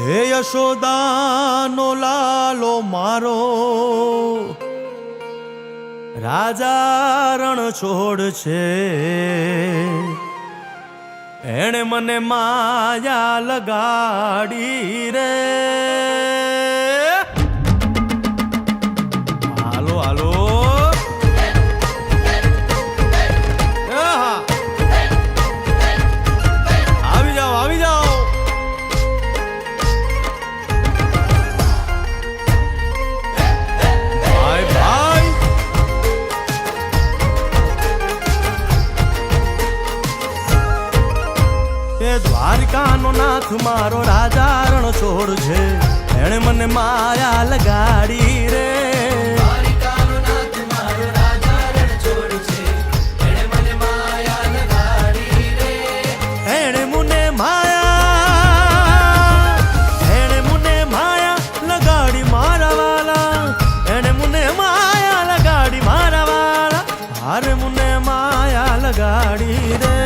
હે યશોદાનો લાલો મારો રાજા રણ છોડ છે, એણે મને માયા લગાડી રે. હાલો હાલો આવી જાઓ આવી જાઓ. ભાઈ ભાઈ એ દ્વારકાનો નાથ મારો રાજા રણ છોડ છે, એણે મને માયા લગાડી રે. અરે મુને માયા લગાડી રે.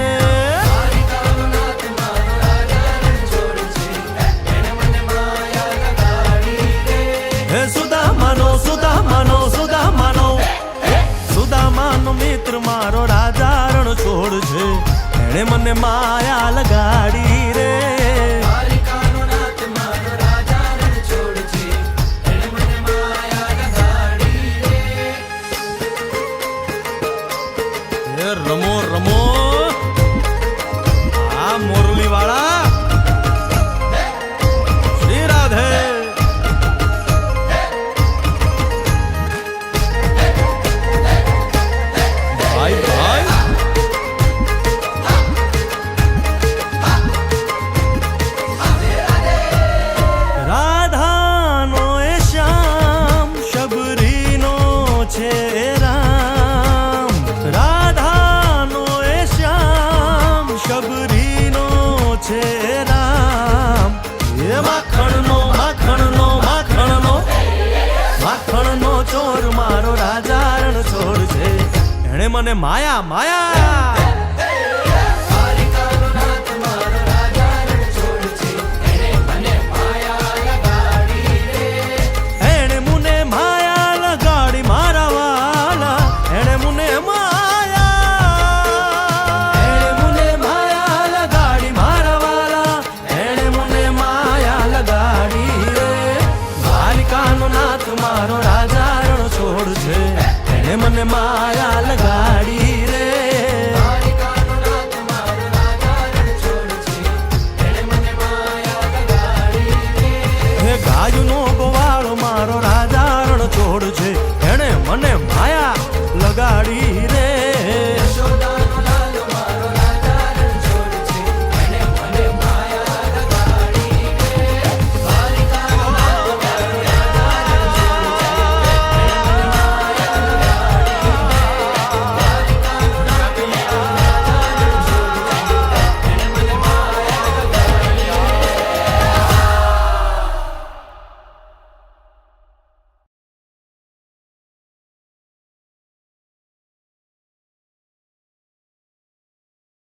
હે સુદામાનો સુદામાનો સુદામાનો સુદામાનો મિત્ર મારો રાજા રણ છોડ છે, એણે મને માયા લગાડી રે. રમો રમો આ મોરલી વાળા શ્રી રાધે. ભાઈ ભાઈ રાધાનો એ શ્યામ શબરીનો છે રામ. રાધાનો એ શ્યામ શબરીનો છે રામ. એ માખણનો માખણનો માખણનો માખણનો ચોર મારો રાજા રણ છોડ છે, એણે મને માયા માયા. એણે મુને માયા લગાડી મારા વાલા, એણે મુને મારો રાજા રણ છોડ છે, એને મને માયા લગાડી રે. હે ગાયનો ગોવાળ મારો રાજા રણ છોડ છે, એને મને માયા લગાડી રે.